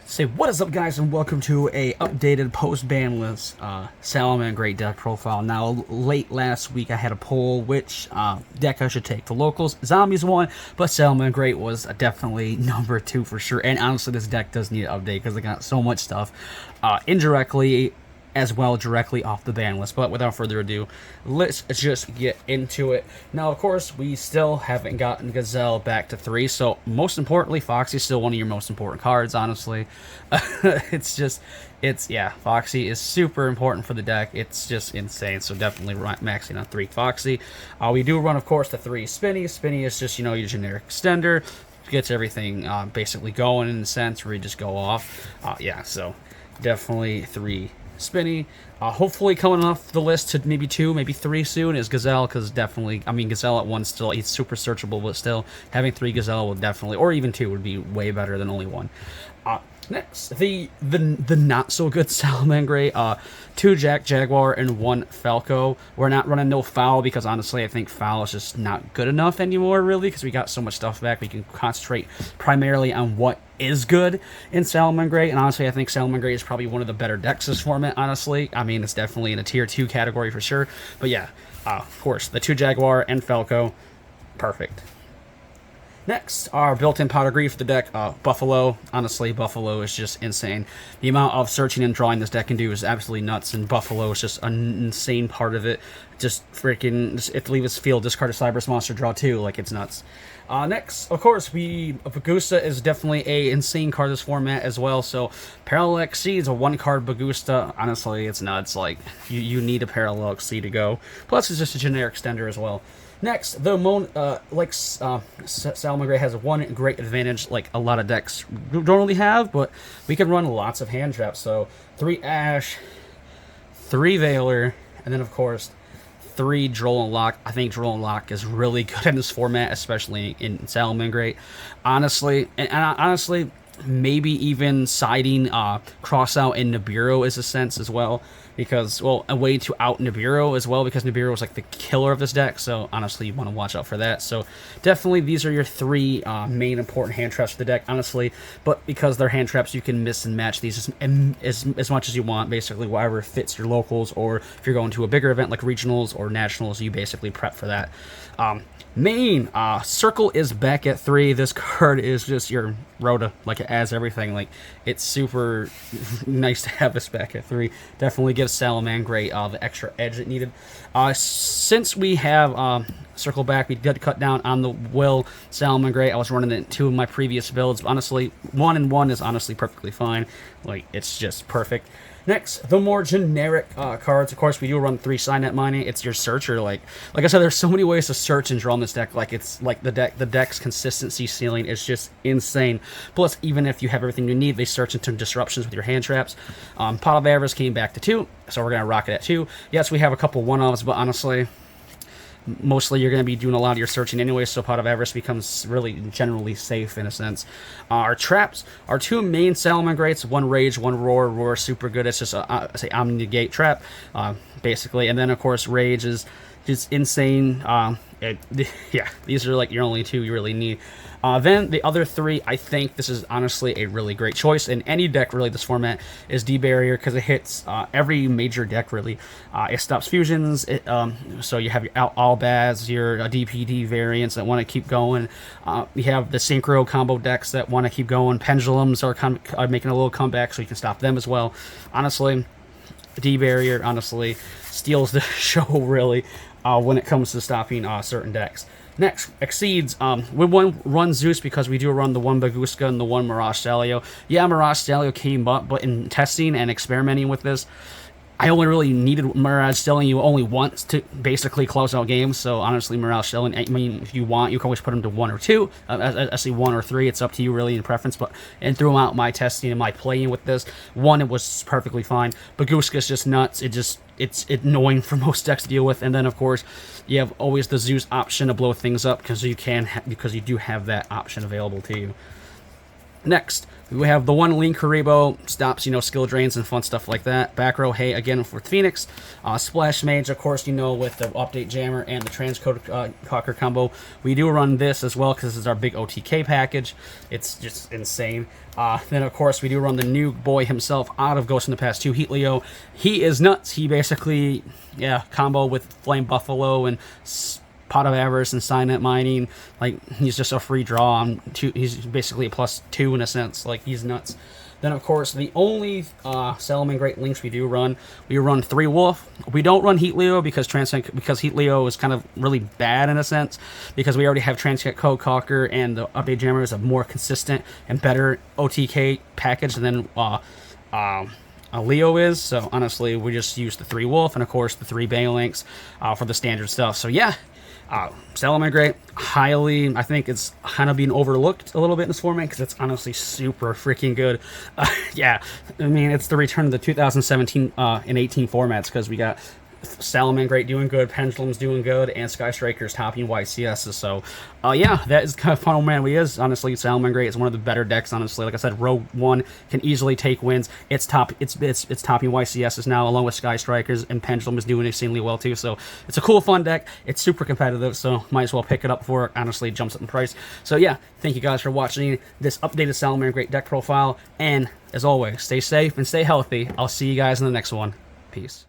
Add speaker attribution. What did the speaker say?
Speaker 1: Say what is up, guys, and welcome to a updated post-banless Salmangreat deck profile. Now, late last week I had a poll which deck I should take. The locals, zombies won, but Salmangreat was definitely number 2 for sure. And honestly, this deck does need an update because I got so much stuff indirectly as well directly off the ban list. But without further ado, let's just get into it. Now, of course, we still haven't gotten Gazelle back to 3, so most importantly, Foxy's still one of your most important cards, honestly. Yeah, Foxy is super important for the deck. It's just insane, so definitely maxing on 3 Foxy. We do run, of course, the 3 Spinny. Spinny is just, you know, your generic extender. Gets everything basically going in a sense where you just go off. Yeah, so definitely 3 Spinny. Hopefully coming off the list to maybe 2, maybe 3 soon is Gazelle, because definitely, I mean, Gazelle at 1 still, he's super searchable, but still, having 3 Gazelle will definitely, or even 2 would be way better than only 1. Next, the not-so-good Salmangreat, 2 Jaguar and 1 Falco. We're not running no Foul because, honestly, I think Foul is just not good enough anymore, really, because we got so much stuff back. We can concentrate primarily on what is good in Salmangreat, and honestly, I think Salmangreat is probably one of the better decks this format, honestly. I mean, it's definitely in a tier 2 category for sure, but yeah, of course, the 2 Jaguar and Falco, perfect. Next, our built-in pot of grief for the deck, Buffalo. Honestly, Buffalo is just insane. The amount of searching and drawing this deck can do is absolutely nuts, and Buffalo is just an insane part of it. Just freaking, if leave its field, discard a Cyberus monster, draw 2, like it's nuts. Next, of course, Bagusta is definitely a insane card this format as well. So Parallel Exceed is a 1-card Bagusta. Honestly, it's nuts. Like you need a Parallel Exceed to go. Plus, it's just a generic extender as well. Next, Salmangreat has one great advantage, like a lot of decks don't really have, but we can run lots of hand traps. So 3 Ash, 3 Veiler, and then of course 3 Droll and Lock. I think Droll and Lock is really good in this format, especially in Salmangreat. Honestly, honestly, maybe even siding Crossout and Nibiru is a sense as well, because, well, a way to out Nibiru as well, because Nibiru is like the killer of this deck, so honestly you want to watch out for that. So definitely these are your 3 main important hand traps for the deck, honestly, but because they're hand traps, you can mix and match these as much as you want, basically whatever fits your locals, or if you're going to a bigger event like regionals or nationals, you basically prep for that. Circle is back at 3. This card is just your Rhoda, like it adds everything. Like, it's super nice to have this back at 3. Definitely gives Salmangreat the extra edge it needed. Since we have Circle back, we did cut down on the Will Salmangreat. I was running it in 2 of my previous builds. Honestly, 1 and 1 is honestly perfectly fine. Like, it's just perfect. Next, the more generic cards. Of course, we do run 3 Signet Mining. It's your searcher. Like I said, there's so many ways to search and draw in this deck. Like, it's like the deck's consistency ceiling is just insane. Plus, even if you have everything you need, they search into disruptions with your hand traps. Pot of Avarice came back to 2, so we're gonna rock it at 2. Yes, we have a couple one-offs, but honestly, mostly you're going to be doing a lot of your searching anyway, so Pot of Avarice becomes really generally safe in a sense. Our traps, our 2 main Salmangreats, 1 Rage, 1 Roar. Roar is super good. It's just a Omni-Negate trap, basically. And then, of course, Rage is just insane. Yeah, these are like your only 2 you really need. Then the other 3, I think this is honestly a really great choice in any deck, really, this format, is D-Barrier, because it hits every major deck, really. It stops fusions, so you have your Albaz, your DPD variants that want to keep going. You have the Synchro combo decks that want to keep going. Pendulums are making a little comeback, so you can stop them as well. Honestly, D-Barrier, honestly, steals the show, really, when it comes to stopping certain decks. Next, Exceeds. We run Zeus because we do run the 1 Baguska and the 1 Mirage Stalio. Yeah, Mirage Stalio came up, but in testing and experimenting with this, I only really needed Mirage Stalio only once to basically close out games. So honestly, Mirage Stalio, I mean, if you want, you can always put them to 1 or 2. I say 1 or 3. It's up to you, really, in preference. But throughout my testing and my playing with this, 1, it was perfectly fine. Baguska is just nuts. It's annoying for most decks to deal with. And then, of course, you have always the Zeus option to blow things up, because you do have that option available to you. Next, we have the one Lean Karibo, stops, skill drains and fun stuff like that. Back row Hay, again, for Phoenix. Splash Mage, of course, with the Update Jammer and the Transcode Cocker combo. We do run this as well because this is our big OTK package. It's just insane. Then, of course, we do run the new boy himself out of Ghost in the Past 2, Heat Leo. He is nuts. He basically, combo with Flame Buffalo and Pot of Avarice and Signet Mining. Like, he's just a free draw. He's basically a +2 in a sense. Like, he's nuts. Then, of course, the only Salmangreat links we run 3 Wolf. We don't run Heat Leo because Heat Leo is kind of really bad in a sense, because we already have Transcode Cocker, and the Update Jammer is a more consistent and better OTK package than a Leo is. So, honestly, we just use the 3 Wolf and, of course, the 3 Banelinks for the standard stuff. So, yeah. Salmangreat, highly, I think it's kind of being overlooked a little bit in this format because it's honestly super freaking good. Yeah, I mean, it's the return of the 2017 and 18 formats, because we got Salmangreat doing good, Pendulum's doing good, and Sky Strikers topping YCS. So, yeah, that is kind of fun. Man, we is honestly Salmangreat is one of the better decks. Honestly, like I said, row 1 can easily take wins. It's topping YCS now, along with Sky Strikers, and Pendulum is doing extremely well too. So it's a cool, fun deck. It's super competitive, so might as well pick it up before it honestly jumps up in price. So yeah, thank you guys for watching this updated Salmangreat deck profile, and as always, stay safe and stay healthy. I'll see you guys in the next one. Peace.